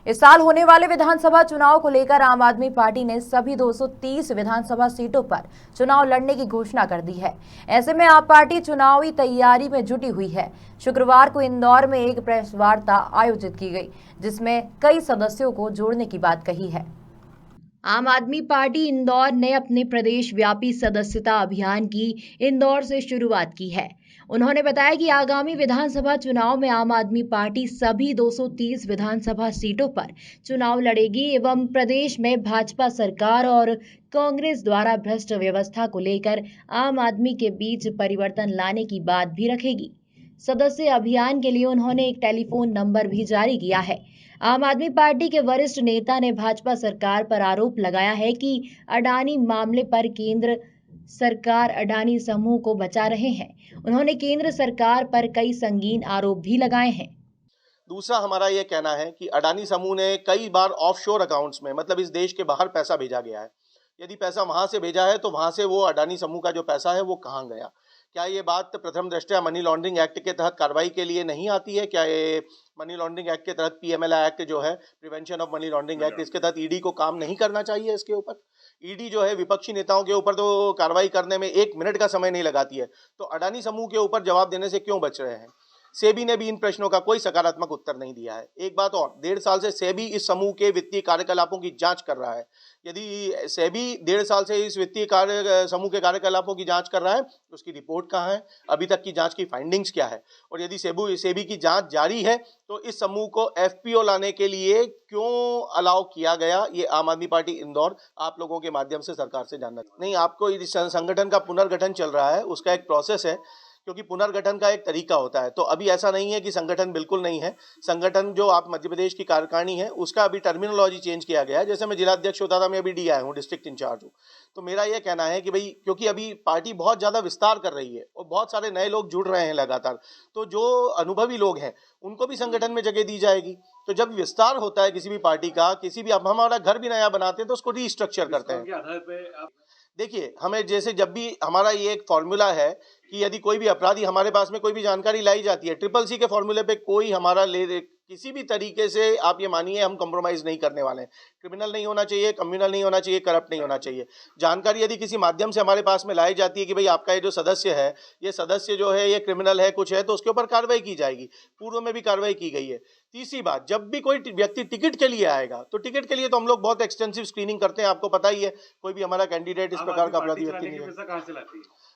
इस साल होने वाले विधानसभा चुनाव को लेकर आम आदमी पार्टी ने सभी 230 विधानसभा सीटों पर चुनाव लड़ने की घोषणा कर दी है। ऐसे में आप पार्टी चुनावी तैयारी में जुटी हुई है। शुक्रवार को इंदौर में एक प्रेस वार्ता आयोजित की गई, जिसमें कई सदस्यों को जोड़ने की बात कही है। आम आदमी पार्टी इंदौर ने अपने प्रदेश व्यापी सदस्यता अभियान की इंदौर से शुरुआत की है। उन्होंने बताया कि आगामी विधानसभा चुनाव में आम आदमी पार्टी सभी 230 विधानसभा सीटों पर चुनाव लड़ेगी एवं प्रदेश में भाजपा सरकार और कांग्रेस द्वारा भ्रष्ट व्यवस्था को लेकर आम आदमी के बीच परिवर्तन लाने की बात भी रखेगी। सदस्य अभियान के लिए उन्होंने एक टेलीफोन नंबर भी जारी किया है। आम आदमी पार्टी के वरिष्ठ नेता ने भाजपा सरकार पर आरोप लगाया है कि अडानी मामले पर केंद्र सरकार अडानी समूह को बचा रहे हैं। उन्होंने केंद्र सरकार पर कई संगीन आरोप भी लगाए हैं। दूसरा हमारा ये कहना है कि अडानी समूह ने कई बार ऑफशोर अकाउंट्स में, मतलब इस देश के बाहर पैसा भेजा गया है। यदि पैसा वहां से भेजा है तो वहां से वो अडानी समूह का जो पैसा है वो कहाँ गया? क्या ये बात प्रथम दृष्टया मनी लॉन्ड्रिंग एक्ट के तहत कार्रवाई के लिए नहीं आती है? क्या ये मनी लॉन्ड्रिंग एक्ट के तहत पीएमएल एक्ट जो है, prevention of money laundering act, इसके तहत ईडी को काम नहीं करना चाहिए? इसके ऊपर ईडी जो है विपक्षी नेताओं के ऊपर तो कार्रवाई करने में 1 मिनट का समय नहीं लगाती है, तो अडानी समूह के ऊपर जवाब देने से क्यों बच रहे हैं? सेबी ने भी इन प्रश्नों का कोई सकारात्मक उत्तर नहीं दिया है। एक बात और, 1.5 साल से सेबी इस समूह के वित्तीय कार्यकलापों की जांच कर रहा है। यदि सेबी 1.5 साल से इस वित्तीय समूह के कार्यकलापों की जांच कर रहा है तो उसकी रिपोर्ट कहाँ है? अभी तक की जांच की फाइंडिंग्स क्या है? और यदि सेबी की जांच जारी है तो इस समूह को एफपीओ लाने के लिए क्यों अलाउ किया गया? ये आम आदमी पार्टी इंदौर आप लोगों के माध्यम से सरकार से जानना नहीं। आपको इस संगठन का पुनर्गठन चल रहा है, उसका एक प्रोसेस है, क्योंकि पुनर्गठन का एक तरीका होता है। तो अभी ऐसा नहीं है कि संगठन बिल्कुल नहीं है। संगठन जो आप मध्य प्रदेश की कार्यकारिणी है उसका अभी टर्मिनोलॉजी चेंज किया गया है। जैसे मैं जिलाध्यक्ष होता था, मैं अभी डी आया हूँ, डिस्ट्रिक्ट इंचार्ज हूँ। तो मेरा ये कहना है कि भाई, क्योंकि अभी पार्टी बहुत ज़्यादा विस्तार कर रही है और बहुत सारे नए लोग जुड़ रहे हैं लगातार, तो जो अनुभवी लोग हैं उनको भी संगठन में जगह दी जाएगी। तो जब विस्तार होता है किसी भी पार्टी का, किसी भी, अब हमारा घर भी नया बनाते हैं तो उसको रीस्ट्रक्चर करते हैं। देखिए, हमें जैसे जब भी हमारा ये एक फॉर्मूला है कि यदि कोई भी अपराधी, हमारे पास में कोई भी जानकारी लाई जाती है, CCC के फॉर्मूले पे कोई हमारा किसी भी तरीके से आप ये मानिए हम कॉम्प्रोमाइज नहीं करने वाले हैं। क्रिमिनल नहीं होना चाहिए, कम्युनल नहीं होना चाहिए, करप्ट नहीं होना चाहिए। जानकारी यदि किसी माध्यम से हमारे पास में लाई जाती है कि भाई आपका ये जो सदस्य है, ये सदस्य जो है ये क्रिमिनल है, कुछ है, तो उसके ऊपर कार्रवाई की जाएगी। पूर्व में भी कार्रवाई की गई है। तीसरी बात, जब भी कोई व्यक्ति टिकट के लिए आएगा तो टिकट के लिए तो हम लोग बहुत एक्सटेंसिव स्क्रीनिंग करते हैं, आपको पता ही है। कोई भी हमारा कैंडिडेट इस प्रकार का अपराधी व्यक्ति नहीं है।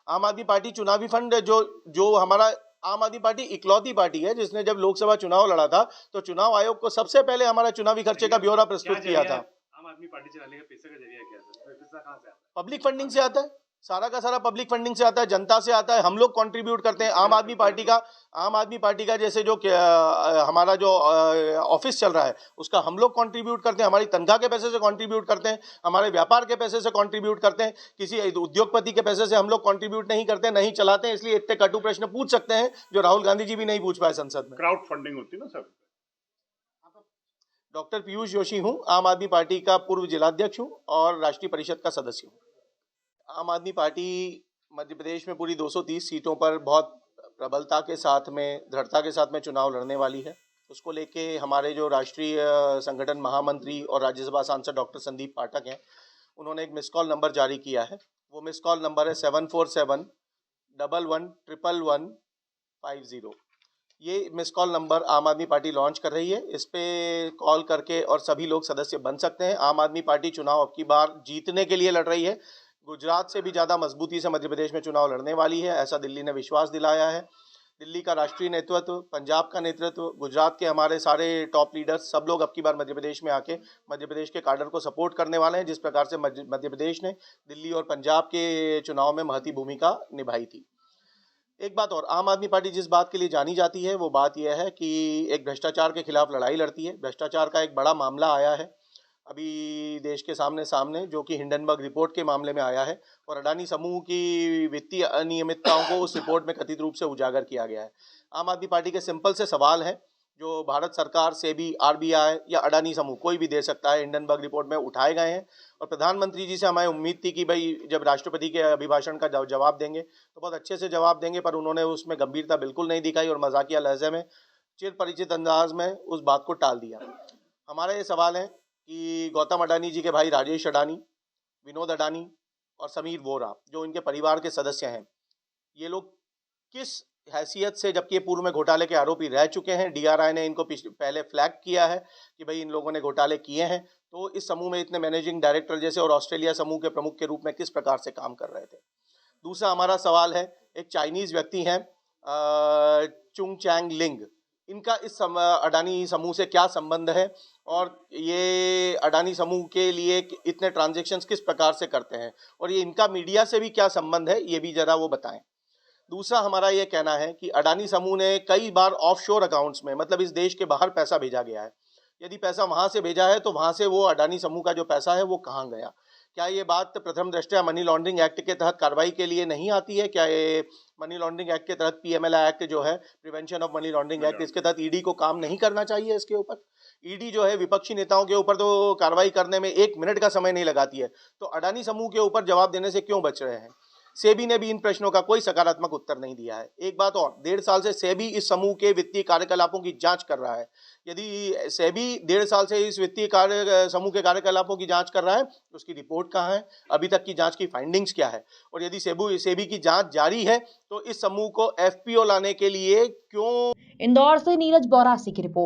आम आदमी पार्टी चुनावी फंड जो हमारा, आम आदमी पार्टी इकलौती पार्टी है जिसने जब लोकसभा चुनाव लड़ा था तो चुनाव आयोग को सबसे पहले हमारा चुनावी खर्चे का ब्यौरा प्रस्तुत किया था। आम आदमी पार्टी चलाने का पैसे का जरिया क्या है? पैसा कहां से आता है? पब्लिक फंडिंग से आता है, सारा का सारा पब्लिक फंडिंग से आता है, जनता से आता है। हम लोग कंट्रीब्यूट करते हैं। आम आदमी पार्टी का जैसे जो हमारा जो ऑफिस चल रहा है उसका हम लोग कंट्रीब्यूट करते हैं, हमारी तनख्वाह के पैसे से कंट्रीब्यूट करते हैं, हमारे व्यापार के पैसे से कंट्रीब्यूट करते हैं। किसी उद्योगपति के पैसे से हम लोग कंट्रीब्यूट नहीं करते, नहीं चलाते हैं। इसलिए इतने कटु प्रश्न पूछ सकते हैं जो राहुल गांधी जी भी नहीं पूछ पाए संसद में। क्राउड फंडिंग होती है ना सर। डॉक्टर पीयूष जोशी हूँ, आम आदमी पार्टी का पूर्व जिलाध्यक्ष हूँ और राष्ट्रीय परिषद का सदस्य हूँ। आम आदमी पार्टी मध्य प्रदेश में पूरी 230 सीटों पर बहुत प्रबलता के साथ में, दृढ़ता के साथ में चुनाव लड़ने वाली है। उसको लेके हमारे जो राष्ट्रीय संगठन महामंत्री और राज्यसभा सांसद डॉक्टर संदीप पाठक हैं, उन्होंने एक मिस कॉल नंबर जारी किया है। वो मिस कॉल नंबर है 74711150। ये मिस कॉल नंबर आम आदमी पार्टी लॉन्च कर रही है। इस पे कॉल करके और सभी लोग सदस्य बन सकते हैं। आम आदमी पार्टी चुनाव अब की बार जीतने के लिए लड़ रही है। गुजरात से भी ज़्यादा मजबूती से मध्य प्रदेश में चुनाव लड़ने वाली है, ऐसा दिल्ली ने विश्वास दिलाया है। दिल्ली का राष्ट्रीय नेतृत्व, पंजाब का नेतृत्व, गुजरात के हमारे सारे टॉप लीडर्स, सब लोग अब की बार मध्य प्रदेश में आके मध्य प्रदेश के काडर को सपोर्ट करने वाले हैं, जिस प्रकार से मध्य प्रदेश ने दिल्ली और पंजाब के चुनाव में महती भूमिका निभाई थी। एक बात और, आम आदमी पार्टी जिस बात के लिए जानी जाती है वो बात यह है कि एक भ्रष्टाचार के खिलाफ लड़ाई लड़ती है। भ्रष्टाचार का एक बड़ा मामला आया है अभी देश के सामने, जो कि हिंडनबर्ग रिपोर्ट के मामले में आया है और अडानी समूह की वित्तीय अनियमितताओं को उस रिपोर्ट में कथित रूप से उजागर किया गया है। आम आदमी पार्टी के सिंपल से सवाल हैं जो भारत सरकार, सेबी, आरबीआई या अडानी समूह कोई भी दे सकता है, हिंडनबर्ग रिपोर्ट में उठाए गए हैं। और प्रधानमंत्री जी से हमें उम्मीद थी कि भाई जब राष्ट्रपति के अभिभाषण का जवाब देंगे तो बहुत अच्छे से जवाब देंगे, पर उन्होंने उसमें गंभीरता बिल्कुल नहीं दिखाई और मजाकिया लहजे में, चिर परिचित अंदाज में उस बात को टाल दिया। हमारा ये सवाल है कि गौतम अडानी जी के भाई राजेश अडानी, विनोद अडानी और समीर वोरा जो इनके परिवार के सदस्य हैं, ये लोग किस हैसियत से, जबकि ये पूर्व में घोटाले के आरोपी रह चुके हैं, डीआरआई ने इनको पहले फ्लैग किया है कि भाई इन लोगों ने घोटाले किए हैं, तो इस समूह में इतने मैनेजिंग डायरेक्टर जैसे और ऑस्ट्रेलिया समूह के प्रमुख के रूप में किस प्रकार से काम कर रहे थे। दूसरा हमारा सवाल है, एक चाइनीज व्यक्ति हैं चुंग चैंग लिंग, इनका इस अडानी समूह से क्या संबंध है और ये अडानी समूह के लिए इतने ट्रांजैक्शंस किस प्रकार से करते हैं और ये इनका मीडिया से भी क्या संबंध है, ये भी जरा वो बताएं। दूसरा हमारा ये कहना है कि अडानी समूह ने कई बार ऑफशोर अकाउंट्स में, मतलब इस देश के बाहर पैसा भेजा गया है। यदि पैसा वहां से भेजा है तो वहां से वो अडानी समूह का जो पैसा है वो कहाँ गया। क्या ये बात प्रथम दृष्टया मनी लॉन्ड्रिंग एक्ट के तहत कार्रवाई के लिए नहीं आती है? क्या ये मनी लॉन्ड्रिंग एक्ट के तहत पीएमएलए एक्ट जो है, prevention of money laundering act, इसके तहत ईडी को काम नहीं करना चाहिए इसके ऊपर? ईडी जो है विपक्षी नेताओं के ऊपर तो कार्रवाई करने में 1 मिनट का समय नहीं लगाती है, तो अडानी समूह के ऊपर जवाब देने से क्यों बच रहे हैं? सेबी ने भी इन प्रश्नों का कोई सकारात्मक उत्तर नहीं दिया है। एक बात और, 1.5 साल से सेबी इस समूह के वित्तीय कार्यकलापों की जांच कर रहा है। यदि सेबी 1.5 साल से इस वित्तीय समूह के कार्यकलापों की जांच कर रहा है तो उसकी रिपोर्ट कहाँ है, अभी तक की जांच की फाइंडिंग्स क्या है? और यदि सेबी की जांच जारी है तो इस समूह को एफपीओ लाने के लिए क्यों। इंदौर से नीरज बौरासी की रिपोर्ट।